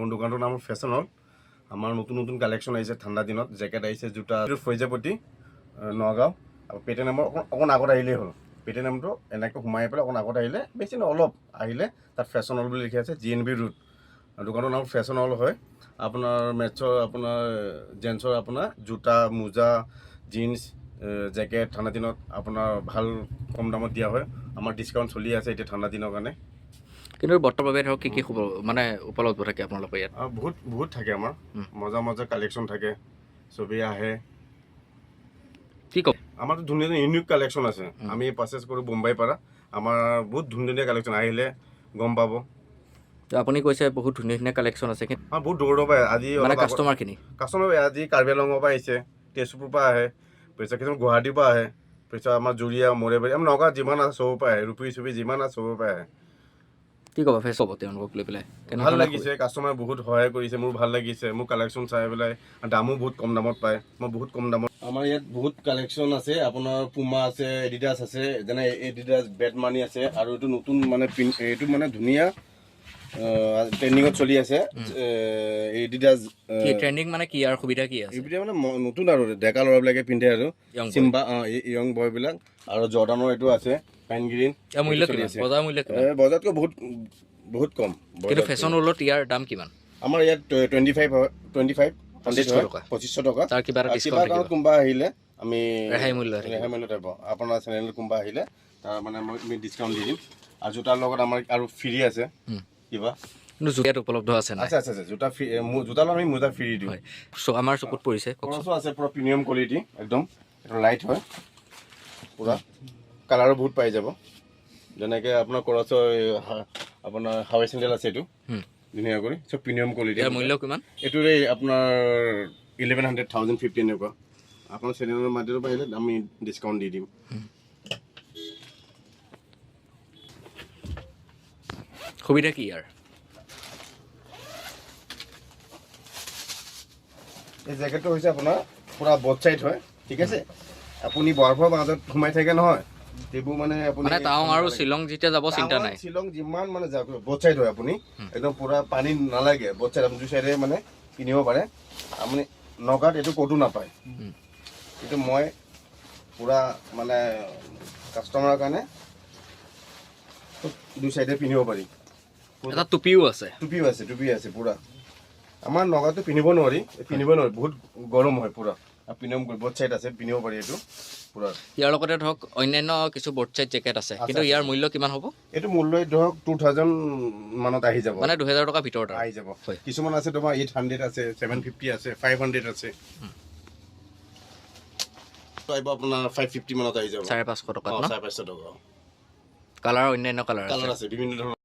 মোৰ দোকানটোৰ নাম ফেশ্বন হল। আমাৰ নতুন নতুন কালেকশ্যন আহিছে ঠাণ্ডা দিনত, জেকেট আহিছে, জোতা ফৈজাপতি নগাঁও আৰু পেটে নামৰ অকণ আগত আহিলেই হ'ল। পেটে নামটো এনেকৈ সোমাই পেলাই অকণ আগত আহিলে, বেছি নহয় অলপ আহিলে তাত ফেশ্বন হল বুলি লিখি আছে, GNB ৰোড। দোকানৰ নাম ফেশ্বন হল হয়। আপোনাৰ মেটছৰ, আপোনাৰ জেন্টছৰ আপোনাৰ জোতা, মোজা, জিন্স, জেকেট ঠাণ্ডা দিনত আপোনাৰ ভাল কম দামত দিয়া হয়। আমাৰ ডিছকাউণ্ট চলি আছে এতিয়া ঠাণ্ডা দিনৰ কাৰণে। কিন্তু বৰ্তৰ বাবে ধৰক কি মানে উপলব্ধ থাকে আপোনালোকৰ ইয়াত? বহুত থাকে আমাৰ, মজা মজা কালেকশ্যন থাকে, চবেই আহে। কি ক'ব? আমাৰতো ধুনীয়া ধুনীয়া ইউনিক কালেকশ্যন আছে। আমি পাৰচেছ কৰোঁ বোম্বাইৰ পৰা। আমাৰ বহুত ধুনীয়া ধুনীয়া কালেকশ্যন, আহিলে গম পাব। আপুনি কৈছে বহুত ধুনীয়া ধুনীয়া কালেকশ্যন আছে, বহুত দূৰৰ পৰা আজি মানে কাষ্টমাৰখিনি আজি কাৰ্বি আংলঙৰ পৰা আহিছে, তেজপুৰৰ পৰা আহে, পিছত কিছুমান গুৱাহাটীৰ পৰা আহে, পিছত আমাৰ জুৰিয়া মৰেবাৰী, আমাৰ নগাঁৱত যিমান আছে চবৰ পৰা আহে, ৰূপী চুপি যিমান আছে চবৰ পৰা আহে। কি ক'ব ফেচ হ'ব তেওঁলোকক লৈ পেলাই? ভাল লাগিছে, কাষ্টমাৰে বহুত সহায় কৰিছে, মোৰ ভাল লাগিছে। মোৰ কালেকশ্যন চাই পেলাই দামো বহুত কম দামত পায়, মই বহুত কম দামত। আমাৰ ইয়াত বহুত কালেকশ্যন আছে, আপোনাৰ পুমা আছে, এডিডাছ আছে, যেনে এডিডাছ বেডমানি আছে, আৰু এইটো নতুন মানে এইটো মানে ধুনীয়া ট্ৰেণ্ডিঙত চলি আছে এডিডাছ। ট্ৰেণ্ডিং মানে কি আৰু সুবিধা কি আছে? এইবিলাক মানে নতুন আৰু ডেকা ল'ৰাবিলাকে পিন্ধে আৰু চিম্বা য়ং বয়বিলাক। আৰু জৰ্ডানৰ এইটো আছে পেনগ্ৰীণ, বজাৰতকৈ বহুত কম। কিন্তু ফেশ্বন হলত ইয়াৰ দাম কিমান? আমাৰ ইয়াত 25 হয়, 2500 টকা, 2500 টকা। তাৰ কিবা এটা কোনোবা আহিলে আমি ৰেহাই মূল্য থাকিব। আপোনাৰ চেনেলত কোনোবা আহিলে তাৰ মানে আমি ডিছকাউণ্ট দি দিম। আৰু জোতাৰ লগত আমাৰ আৰু ফ্ৰী আছে কিবা। কিন্তু জোতাত উপলব্ধ আছে নাই? আছে জোতা ফ্ৰী, জোতা আমি মোজা ফ্ৰী দিওঁ। আমাৰ চকুত পৰিছে, খৰচো আছে, পুৰা প্ৰিমিয়াম কোৱালিটি একদম। এইটো লাইট হয় পুৰা, কালাৰো বহুত পাই যাব। যেনেকৈ আপোনাৰ খৰচৰ আপোনাৰ হাৱাই চেণ্ডেল আছে, এইটো ধুনীয়া কৰি চব প্ৰিমিয়াম কোৱালিটি। মূল্য কিমান? এইটো আপোনাৰ 1100, 1050 এনেকুৱা। আপোনাৰ চেনেলৰ মাধ্যমত পাৰিলে আমি ডিছকাউণ্ট দি দিম। সুবিধা কি ইয়াৰ? এই জেকেটটো হৈছে আপোনাৰ পুৰা বট চাইড হয়, ঠিক আছে। আপুনি বৰফৰ মাজত সোমাই থাকে নহয়, সেইবোৰ মানে আপুনি টাৱাং আৰু শ্বিলং যেতিয়া যাব চিন্তা নাই। শ্বিলং যিমান মানে যাওক বট চাইড হয়, আপুনি একদম পুৰা পানী নালাগে, বট চাইড আপুনি দুই চাইডে মানে কিনিব পাৰে। আপুনি নগাঁৱত এইটো ক'তো নাপায়। কিন্তু মই পুৰা মানে কাষ্টমাৰৰ কাৰণে দুই চাইডে পিন্ধিব পাৰি। এটা টুপিও আছে, টুপি আছে পুৰা। আমাৰ নগাঁৱতো পিন্ধিব নোৱাৰি, বহুত গৰম হয় পুৰা। পিন্ধিব বট চাইড আছে, পিন্ধিব পাৰি এইটো পুৰা। ইয়াৰ লগতে ধৰক অন্যান্য কিছু বট চাইড জেকেট আছে, কিন্তু ইয়াৰ মূল্য কিমান হ'ব? এইটো মূল্য ধৰক 2000 মানত আহি যাব, মানে 2000 টকাৰ ভিতৰত আহি যাব। কিছুমান আছে তোমাৰ 800 আছে, 750 আছে, 500 আছে। আপোনাৰ 550 মানত আহি যাব, 550 টকা। 550 টকা। কালাৰ অন্যান্য কালাৰ আছে, বিভিন্ন ধৰণৰ।